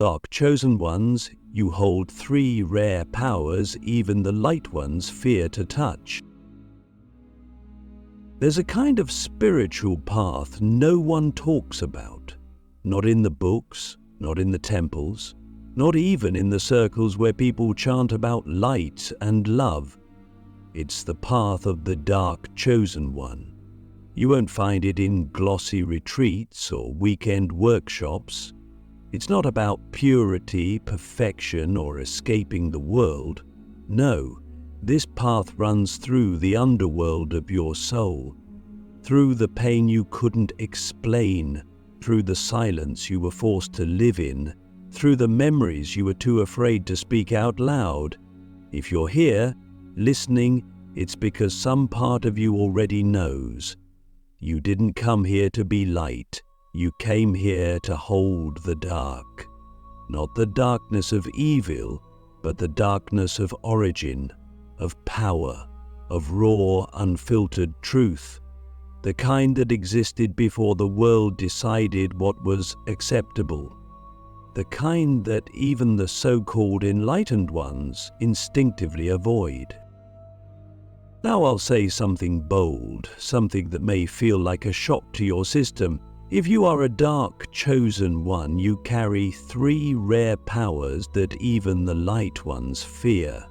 Dark chosen ones, you hold 3 rare powers even the light ones fear to touch. There's a kind of spiritual path no one talks about. Not in the books, not in the temples, not even in the circles where people chant about light and love. It's the path of the dark chosen one. You won't find it in glossy retreats or weekend workshops. It's not about purity, perfection, or escaping the world. No, this path runs through the underworld of your soul, through the pain you couldn't explain, through the silence you were forced to live in, through the memories you were too afraid to speak out loud. If you're here, listening, it's because some part of you already knows. You didn't come here to be light. You came here to hold the dark. Not the darkness of evil, but the darkness of origin, of power, of raw, unfiltered truth. The kind that existed before the world decided what was acceptable. The kind that even the so-called enlightened ones instinctively avoid. Now I'll say something bold, something that may feel like a shock to your system. If you are a dark chosen one, you carry 3 rare powers that even the light ones fear.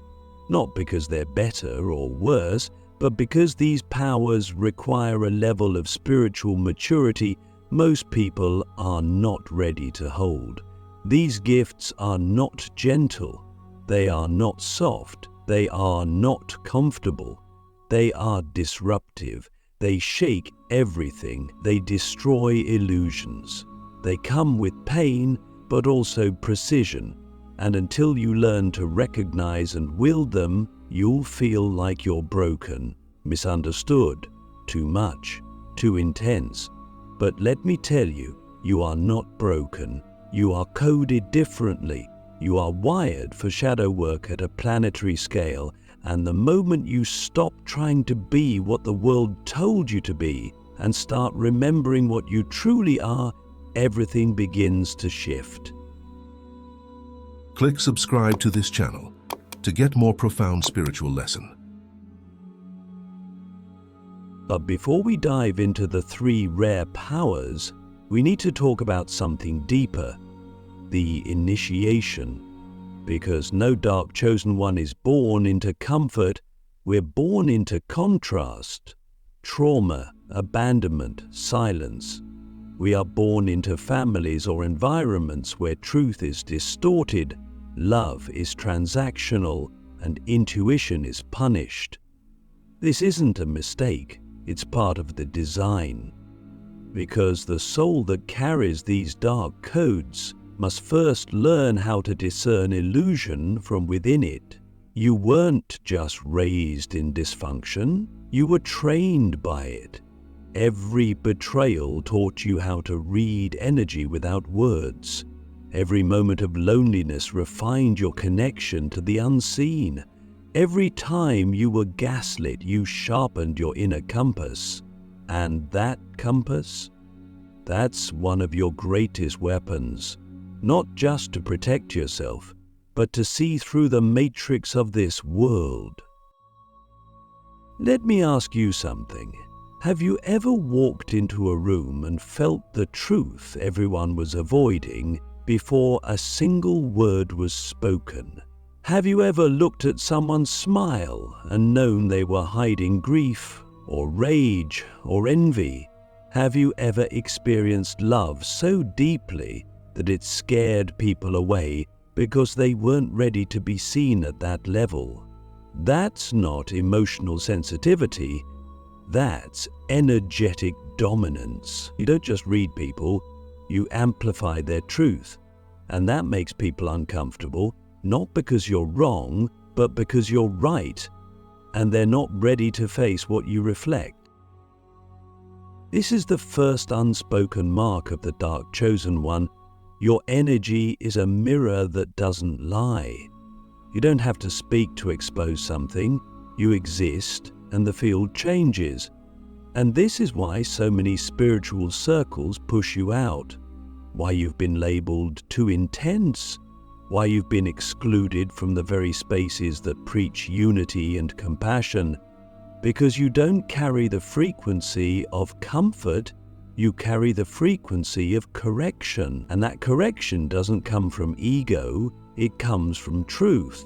Not because they're better or worse, but because these powers require a level of spiritual maturity most people are not ready to hold. These gifts are not gentle, they are not soft, they are not comfortable, they are disruptive. They shake everything, they destroy illusions. They come with pain, but also precision, and until you learn to recognize and wield them, you'll feel like you're broken, misunderstood, too much, too intense. But let me tell you, you are not broken. You are coded differently. You are wired for shadow work at a planetary scale. And the moment you stop trying to be what the world told you to be and start remembering what you truly are, everything begins to shift. Click subscribe to this channel to get more profound spiritual lesson. But before we dive into the 3 rare powers, we need to talk about something deeper, the initiation. Because no dark chosen one is born into comfort, we're born into contrast, trauma, abandonment, silence. We are born into families or environments where truth is distorted, love is transactional, and intuition is punished. This isn't a mistake, it's part of the design. Because the soul that carries these dark codes must first learn how to discern illusion from within it. You weren't just raised in dysfunction, you were trained by it. Every betrayal taught you how to read energy without words. Every moment of loneliness refined your connection to the unseen. Every time you were gaslit, you sharpened your inner compass. And that compass? That's one of your greatest weapons. Not just to protect yourself, but to see through the matrix of this world. Let me ask you something. Have you ever walked into a room and felt the truth everyone was avoiding before a single word was spoken? Have you ever looked at someone smile and known they were hiding grief or rage or envy? Have you ever experienced love so deeply that it scared people away because they weren't ready to be seen at that level? That's not emotional sensitivity, that's energetic dominance. You don't just read people, you amplify their truth. And that makes people uncomfortable, not because you're wrong, but because you're right, and they're not ready to face what you reflect. This is the first unspoken mark of the dark chosen one. Your energy is a mirror that doesn't lie. You don't have to speak to expose something. You exist, and the field changes. And this is why so many spiritual circles push you out. why you've been labeled too intense, why you've been excluded from the very spaces that preach unity and compassion, because you don't carry the frequency of comfort, you carry the frequency of correction. And that correction doesn't come from ego, it comes from truth.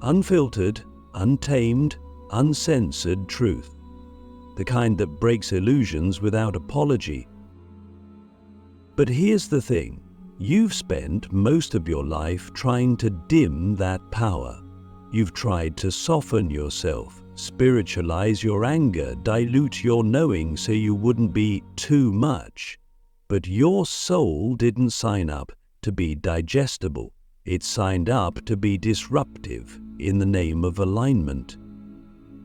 Unfiltered, untamed, uncensored truth. The kind that breaks illusions without apology. But here's the thing, you've spent most of your life trying to dim that power. You've tried to soften yourself, spiritualize your anger, dilute your knowing so you wouldn't be too much. But your soul didn't sign up to be digestible. It signed up to be disruptive in the name of alignment.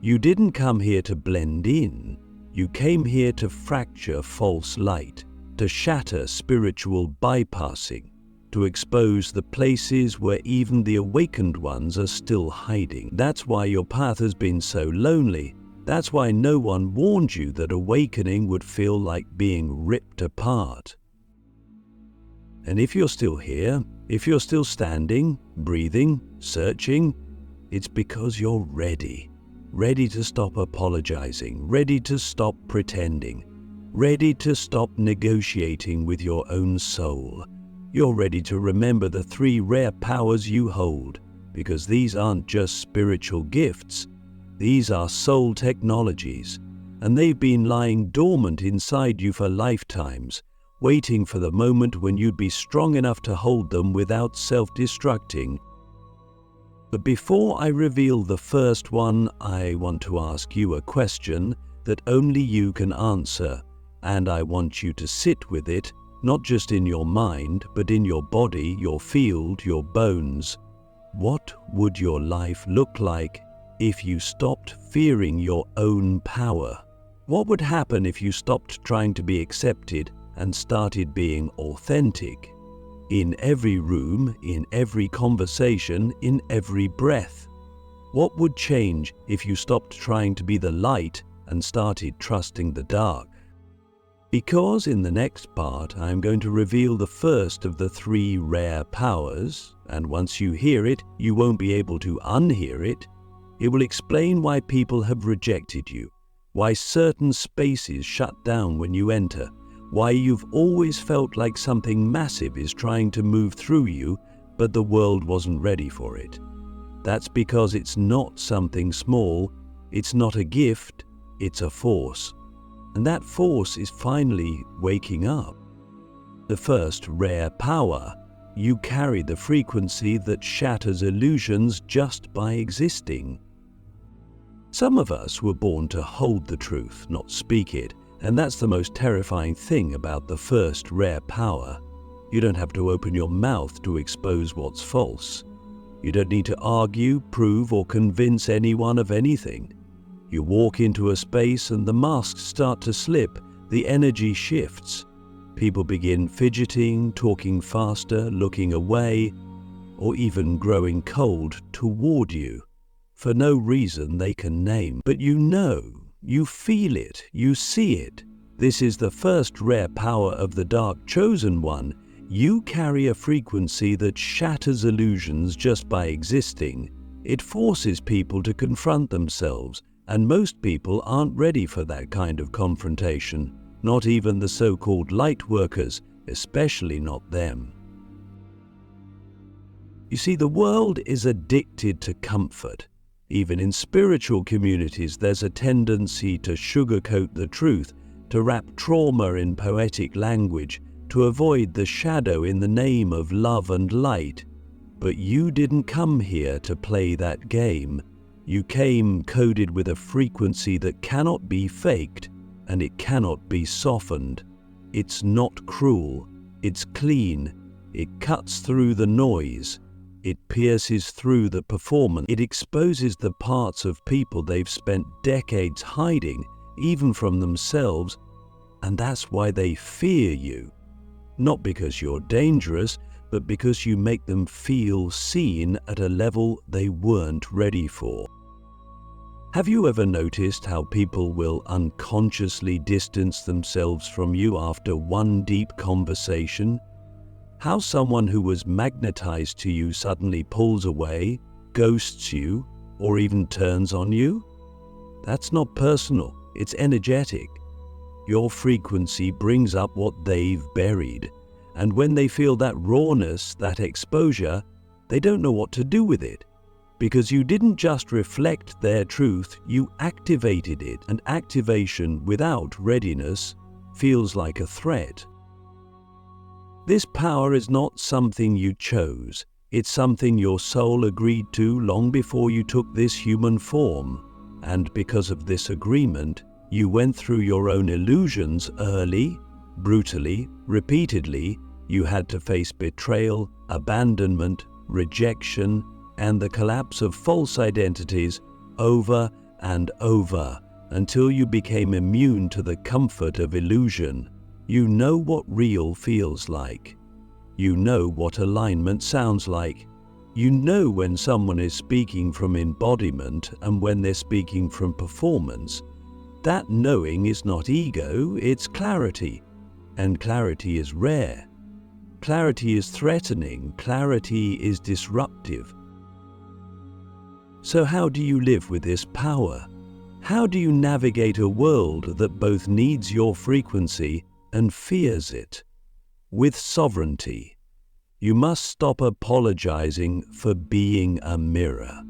You didn't come here to blend in. You came here to fracture false light, to shatter spiritual bypassing, to expose the places where even the awakened ones are still hiding. That's why your path has been so lonely. That's why no one warned you that awakening would feel like being ripped apart. And if you're still here, if you're still standing, breathing, searching, it's because you're ready. Ready to stop apologizing, ready to stop pretending, ready to stop negotiating with your own soul. You're ready to remember the 3 rare powers you hold, because these aren't just spiritual gifts, these are soul technologies, and they've been lying dormant inside you for lifetimes, waiting for the moment when you'd be strong enough to hold them without self-destructing. But before I reveal the first one, I want to ask you a question that only you can answer, and I want you to sit with it, not just in your mind, but in your body, your field, your bones. What would your life look like if you stopped fearing your own power? What would happen if you stopped trying to be accepted and started being authentic? In every room, in every conversation, in every breath. What would change if you stopped trying to be the light and started trusting the dark? Because in the next part, I'm going to reveal the first of the 3 rare powers, and once you hear it, you won't be able to unhear it. It will explain why people have rejected you, why certain spaces shut down when you enter, why you've always felt like something massive is trying to move through you, but the world wasn't ready for it. That's because it's not something small, it's not a gift, it's a force. And that force is finally waking up. The first rare power, you carry the frequency that shatters illusions just by existing. Some of us were born to hold the truth, not speak it. And that's the most terrifying thing about the first rare power. You don't have to open your mouth to expose what's false. You don't need to argue, prove, or convince anyone of anything. You walk into a space and the masks start to slip, the energy shifts. People begin fidgeting, talking faster, looking away, or even growing cold toward you, for no reason they can name. But you know, you feel it, you see it. This is the first rare power of the Dark Chosen One. You carry a frequency that shatters illusions just by existing. It forces people to confront themselves, and most people aren't ready for that kind of confrontation. Not even the so-called light workers, especially not them. You see, the world is addicted to comfort. Even in spiritual communities, there's a tendency to sugarcoat the truth, to wrap trauma in poetic language, to avoid the shadow in the name of love and light. But you didn't come here to play that game. You came coded with a frequency that cannot be faked, and it cannot be softened. It's not cruel, it's clean, it cuts through the noise. It pierces through the performance. It exposes the parts of people they've spent decades hiding, even from themselves, and that's why they fear you. Not because you're dangerous, but because you make them feel seen at a level they weren't ready for. Have you ever noticed how people will unconsciously distance themselves from you after one deep conversation? How someone who was magnetized to you suddenly pulls away, ghosts you, or even turns on you? That's not personal, it's energetic. Your frequency brings up what they've buried, and when they feel that rawness, that exposure, they don't know what to do with it. Because you didn't just reflect their truth, you activated it, and activation without readiness feels like a threat. This power is not something you chose, it's something your soul agreed to long before you took this human form, and because of this agreement, you went through your own illusions early, brutally, repeatedly. You had to face betrayal, abandonment, rejection, and the collapse of false identities over and over until you became immune to the comfort of illusion. You know what real feels like. You know what alignment sounds like. You know when someone is speaking from embodiment and when they're speaking from performance. That knowing is not ego, it's clarity. And clarity is rare. Clarity is threatening. Clarity is disruptive. So how do you live with this power? How do you navigate a world that both needs your frequency and fears it? With sovereignty. You must stop apologizing for being a mirror.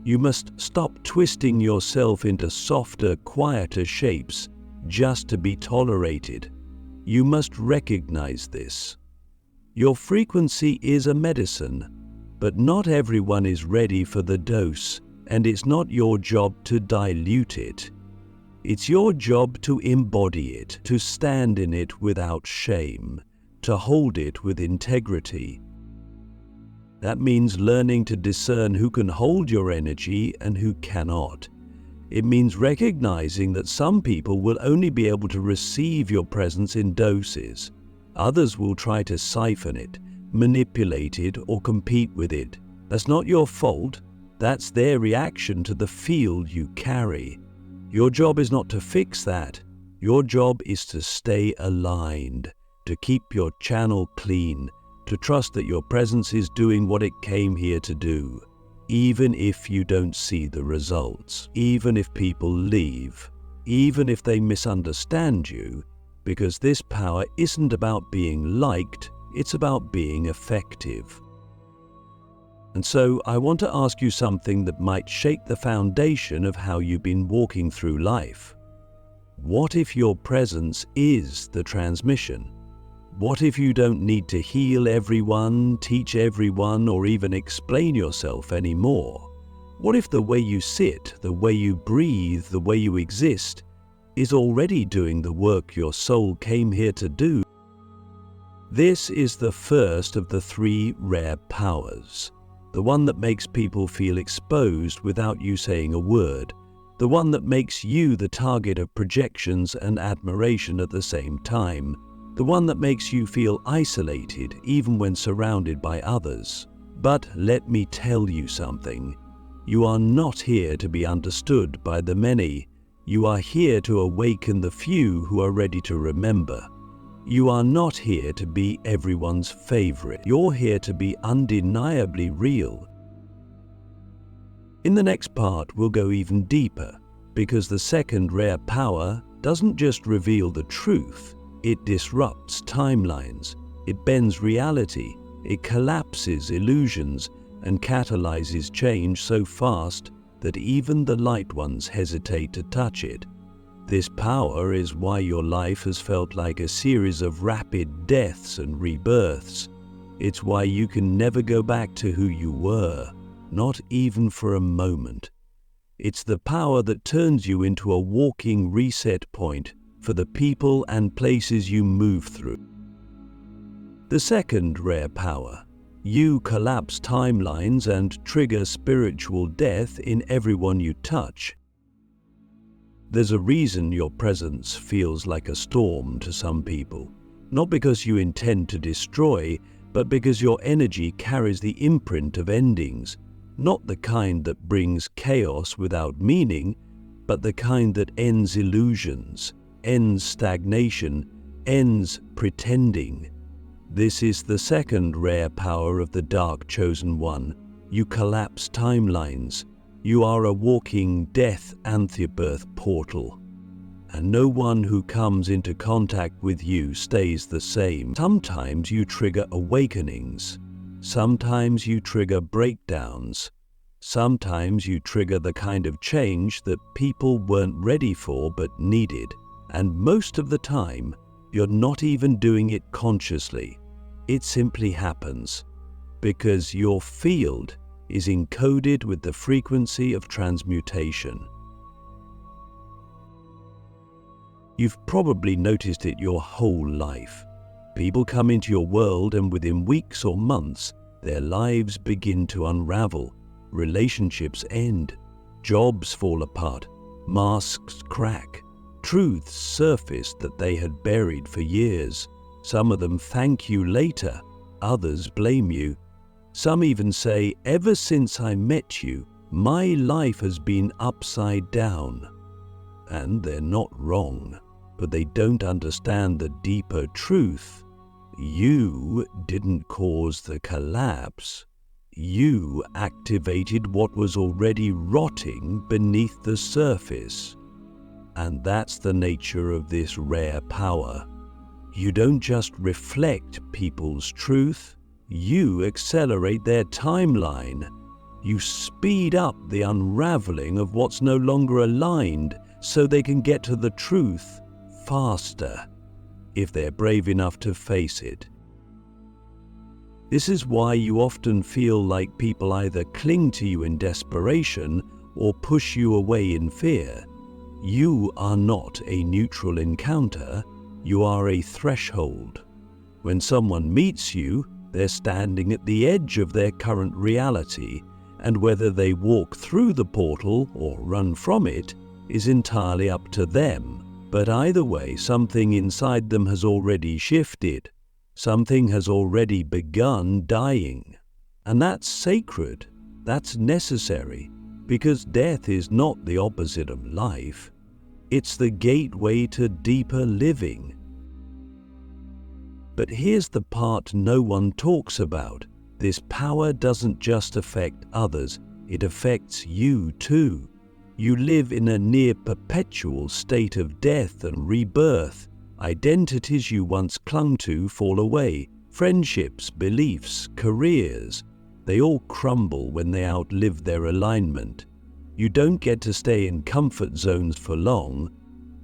You must stop twisting yourself into softer, quieter shapes just to be tolerated. You must recognize this. Your frequency is a medicine, but not everyone is ready for the dose, and it's not your job to dilute it. It's your job to embody it, to stand in it without shame, to hold it with integrity. That means learning to discern who can hold your energy and who cannot. It means recognizing that some people will only be able to receive your presence in doses. Others will try to siphon it, manipulate it, or compete with it. That's not your fault. That's their reaction to the field you carry. Your job is not to fix that. Your job is to stay aligned, to keep your channel clean, to trust that your presence is doing what it came here to do, even if you don't see the results, even if people leave, even if they misunderstand you, because this power isn't about being liked, it's about being effective. And so I want to ask you something that might shake the foundation of how you've been walking through life. What if your presence is the transmission? What if you don't need to heal everyone, teach everyone, or even explain yourself anymore? What if the way you sit, the way you breathe, the way you exist is already doing the work your soul came here to do? This is the first of the three rare powers. The one that makes people feel exposed without you saying a word. The one that makes you the target of projections and admiration at the same time. The one that makes you feel isolated even when surrounded by others. But let me tell you something. You are not here to be understood by the many. You are here to awaken the few who are ready to remember. You are not here to be everyone's favorite. You're here to be undeniably real. In the next part, we'll go even deeper, because the second rare power doesn't just reveal the truth, it disrupts timelines, it bends reality, it collapses illusions, and catalyzes change so fast that even the light ones hesitate to touch it. This power is why your life has felt like a series of rapid deaths and rebirths. It's why you can never go back to who you were, not even for a moment. It's the power that turns you into a walking reset point for the people and places you move through. The second rare power. You collapse timelines and trigger spiritual death in everyone you touch. There's a reason your presence feels like a storm to some people. Not because you intend to destroy, but because your energy carries the imprint of endings. Not the kind that brings chaos without meaning, but the kind that ends illusions, ends stagnation, ends pretending. This is the second rare power of the Dark Chosen One. You collapse timelines. You are a walking death antibirth portal. And no one who comes into contact with you stays the same. Sometimes you trigger awakenings. Sometimes you trigger breakdowns. Sometimes you trigger the kind of change that people weren't ready for but needed. And most of the time, you're not even doing it consciously. It simply happens because your field is encoded with the frequency of transmutation. You've probably noticed it your whole life. People come into your world and within weeks or months, their lives begin to unravel. Relationships end. Jobs fall apart. Masks crack. Truths surface that they had buried for years. Some of them thank you later. Others blame you. Some even say, "Ever since I met you, my life has been upside down." And they're not wrong, but they don't understand the deeper truth. You didn't cause the collapse. You activated what was already rotting beneath the surface. And that's the nature of this rare power. You don't just reflect people's truth, you accelerate their timeline. You speed up the unraveling of what's no longer aligned so they can get to the truth faster, if they're brave enough to face it. This is why you often feel like people either cling to you in desperation or push you away in fear. You are not a neutral encounter, you are a threshold. When someone meets you, they're standing at the edge of their current reality, and whether they walk through the portal or run from it is entirely up to them. But either way, something inside them has already shifted. Something has already begun dying. And that's sacred. That's necessary. Because death is not the opposite of life. It's the gateway to deeper living. But here's the part no one talks about. This power doesn't just affect others, it affects you too. You live in a near perpetual state of death and rebirth. Identities you once clung to fall away. Friendships, beliefs, careers, they all crumble when they outlive their alignment. You don't get to stay in comfort zones for long.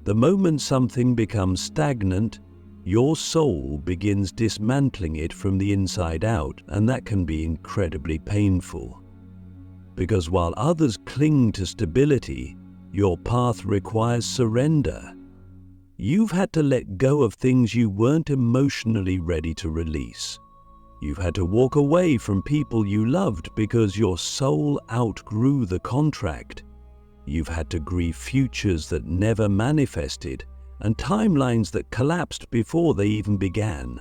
The moment something becomes stagnant, your soul begins dismantling it from the inside out, and that can be incredibly painful. Because while others cling to stability, your path requires surrender. You've had to let go of things you weren't emotionally ready to release. You've had to walk away from people you loved because your soul outgrew the contract. You've had to grieve futures that never manifested and timelines that collapsed before they even began.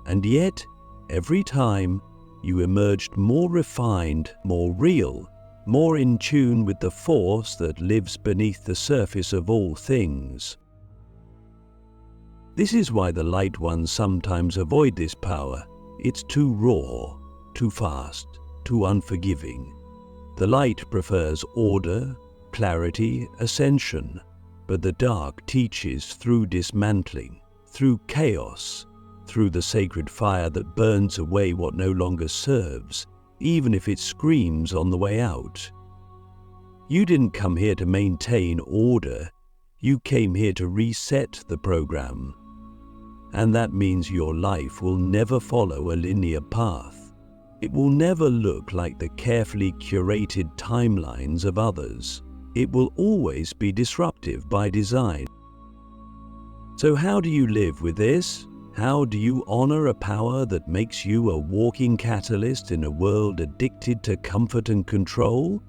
And yet, every time, you emerged more refined, more real, more in tune with the force that lives beneath the surface of all things. This is why the light ones sometimes avoid this power. It's too raw, too fast, too unforgiving. The light prefers order, clarity, ascension, but the dark teaches through dismantling, through chaos, through the sacred fire that burns away what no longer serves, even if it screams on the way out. You didn't come here to maintain order, you came here to reset the program. And that means your life will never follow a linear path. It will never look like the carefully curated timelines of others. It will always be disruptive by design. So how do you live with this? How do you honor a power that makes you a walking catalyst in a world addicted to comfort and control?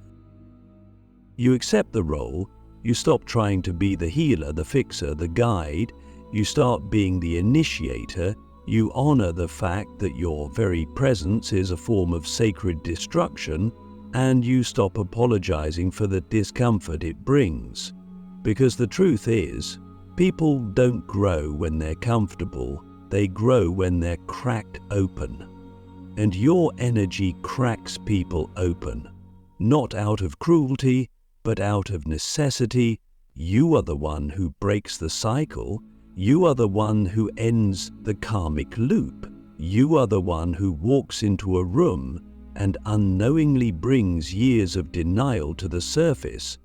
You accept the role, you stop trying to be the healer, the fixer, the guide, you start being the initiator, you honor the fact that your very presence is a form of sacred destruction, and you stop apologizing for the discomfort it brings. Because the truth is, people don't grow when they're comfortable. They grow when they're cracked open. And your energy cracks people open, not out of cruelty, but out of necessity. You are the one who breaks the cycle. You are the one who ends the karmic loop. You are the one who walks into a room and unknowingly brings years of denial to the surface.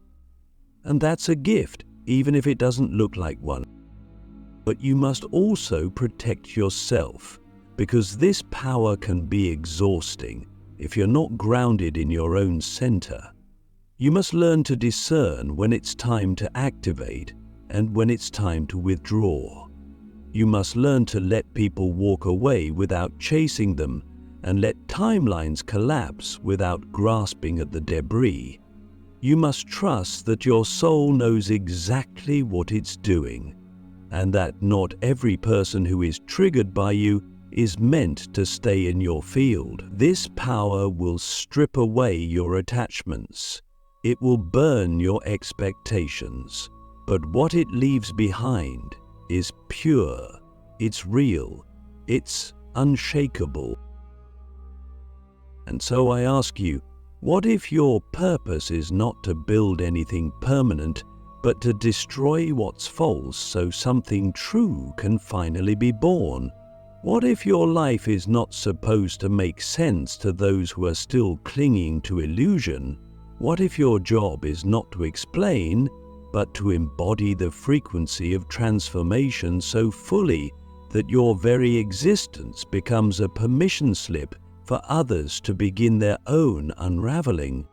And that's a gift, even if it doesn't look like one. But you must also protect yourself, because this power can be exhausting if you're not grounded in your own center. You must learn to discern when it's time to activate and when it's time to withdraw. You must learn to let people walk away without chasing them, and let timelines collapse without grasping at the debris. You must trust that your soul knows exactly what it's doing, and that not every person who is triggered by you is meant to stay in your field. This power will strip away your attachments. It will burn your expectations. But what it leaves behind is pure, it's real, it's unshakable. And so I ask you, what if your purpose is not to build anything permanent, but to destroy what's false so something true can finally be born? What if your life is not supposed to make sense to those who are still clinging to illusion? What if your job is not to explain, but to embody the frequency of transformation so fully that your very existence becomes a permission slip for others to begin their own unraveling?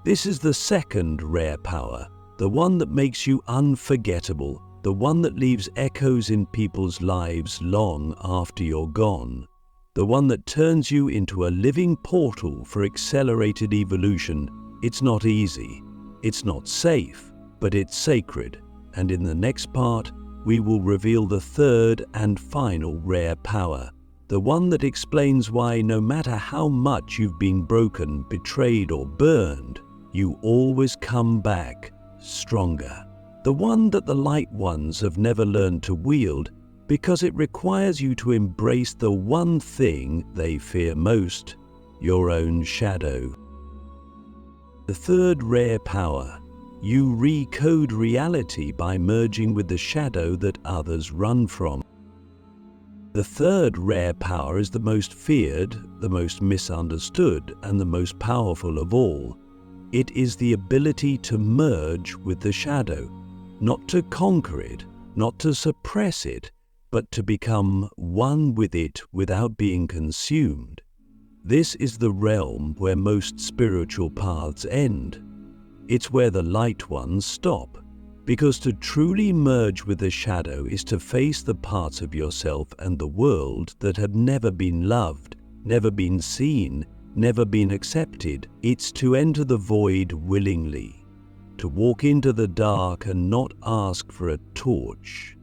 This is the second rare power, the one that makes you unforgettable, the one that leaves echoes in people's lives long after you're gone, the one that turns you into a living portal for accelerated evolution. It's not easy, it's not safe, but it's sacred. And in the next part, we will reveal the third and final rare power, the one that explains why no matter how much you've been broken, betrayed, or burned, you always come back stronger. The one that the light ones have never learned to wield, because it requires you to embrace the one thing they fear most, your own shadow. The third rare power, you recode reality by merging with the shadow that others run from. The third rare power is the most feared, the most misunderstood, and the most powerful of all. It is the ability to merge with the shadow, not to conquer it, not to suppress it, but to become one with it without being consumed. This is the realm where most spiritual paths end. It's where the light ones stop, because to truly merge with the shadow is to face the parts of yourself and the world that have never been loved, never been seen, never been accepted. It's to enter the void willingly, to walk into the dark and not ask for a torch,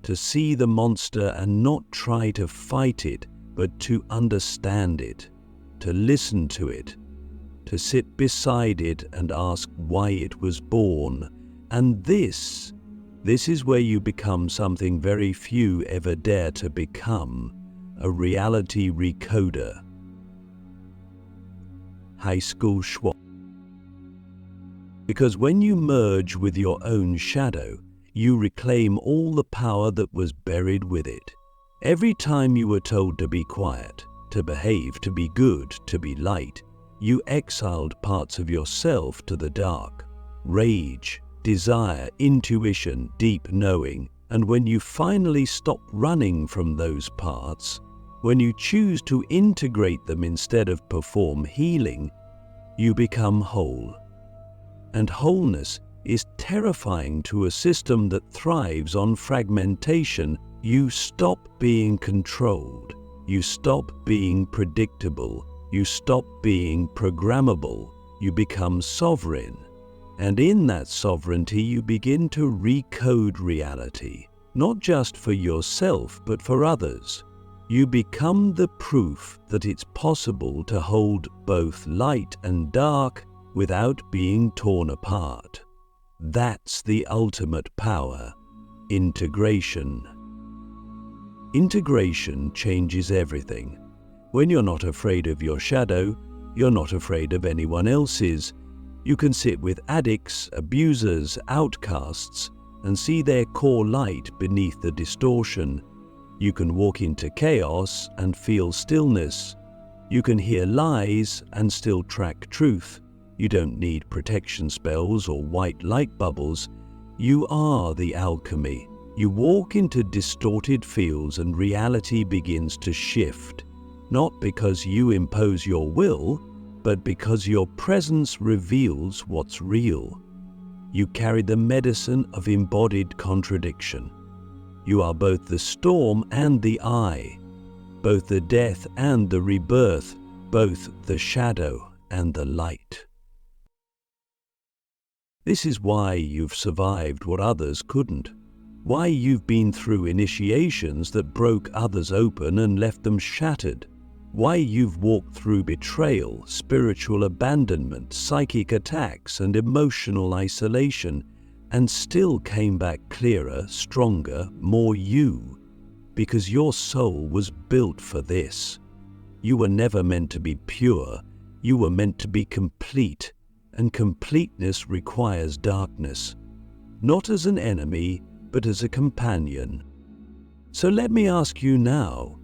to see the monster and not try to fight it, but to understand it, to listen to it, to sit beside it and ask why it was born. And this is where you become something very few ever dare to become, a reality recoder. High school schwa. Because when you merge with your own shadow, you reclaim all the power that was buried with it. Every time you were told to be quiet, to behave, to be good, to be light, you exiled parts of yourself to the dark. Rage, desire, intuition, deep knowing. And when you finally stop running from those parts, when you choose to integrate them instead of perform healing, you become whole. And wholeness is terrifying to a system that thrives on fragmentation. You stop being controlled. You stop being predictable. You stop being programmable. You become sovereign. And in that sovereignty, you begin to recode reality, not just for yourself, but for others. You become the proof that it's possible to hold both light and dark without being torn apart. That's the ultimate power, integration. Integration changes everything. When you're not afraid of your shadow, you're not afraid of anyone else's. You can sit with addicts, abusers, outcasts, and see their core light beneath the distortion. You can walk into chaos and feel stillness. You can hear lies and still track truth. You don't need protection spells or white light bubbles. You are the alchemy. You walk into distorted fields and reality begins to shift, not because you impose your will, but because your presence reveals what's real. You carry the medicine of embodied contradiction. You are both the storm and the eye, both the death and the rebirth, both the shadow and the light. This is why you've survived what others couldn't. Why you've been through initiations that broke others open and left them shattered. Why you've walked through betrayal, spiritual abandonment, psychic attacks, and emotional isolation, and still came back clearer, stronger, more you, because your soul was built for this. You were never meant to be pure, you were meant to be complete, and completeness requires darkness, not as an enemy, but as a companion. So let me ask you now,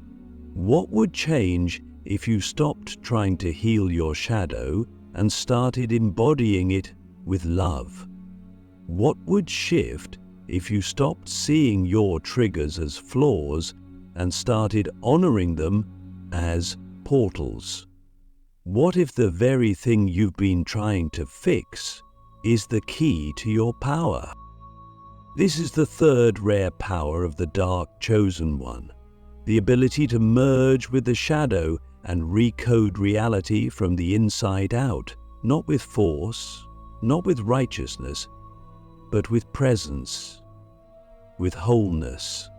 what would change if you stopped trying to heal your shadow and started embodying it with love? What would shift if you stopped seeing your triggers as flaws and started honoring them as portals? What if the very thing you've been trying to fix is the key to your power? This is the third rare power of the Dark Chosen One, the ability to merge with the shadow and recode reality from the inside out, not with force, not with righteousness, but with presence, with wholeness,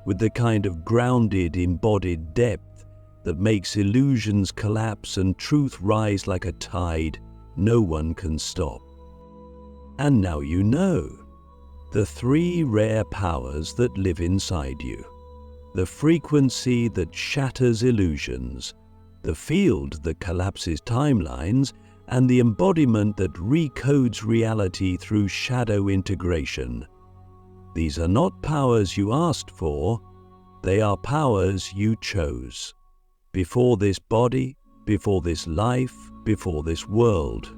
with the kind of grounded, embodied depth that makes illusions collapse and truth rise like a tide no one can stop. And now you know the three rare powers that live inside you. The frequency that shatters illusions, the field that collapses timelines, and the embodiment that recodes reality through shadow integration. These are not powers you asked for, they are powers you chose. Before this body, before this life, before this world.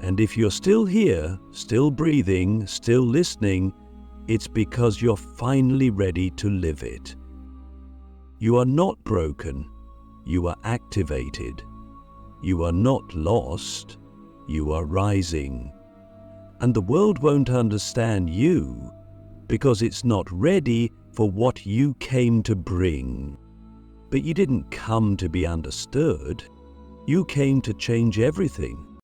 And if you're still here, still breathing, still listening, it's because you're finally ready to live it. You are not broken, you are activated. You are not lost, you are rising. And the world won't understand you because it's not ready for what you came to bring. But you didn't come to be understood, you came to change everything.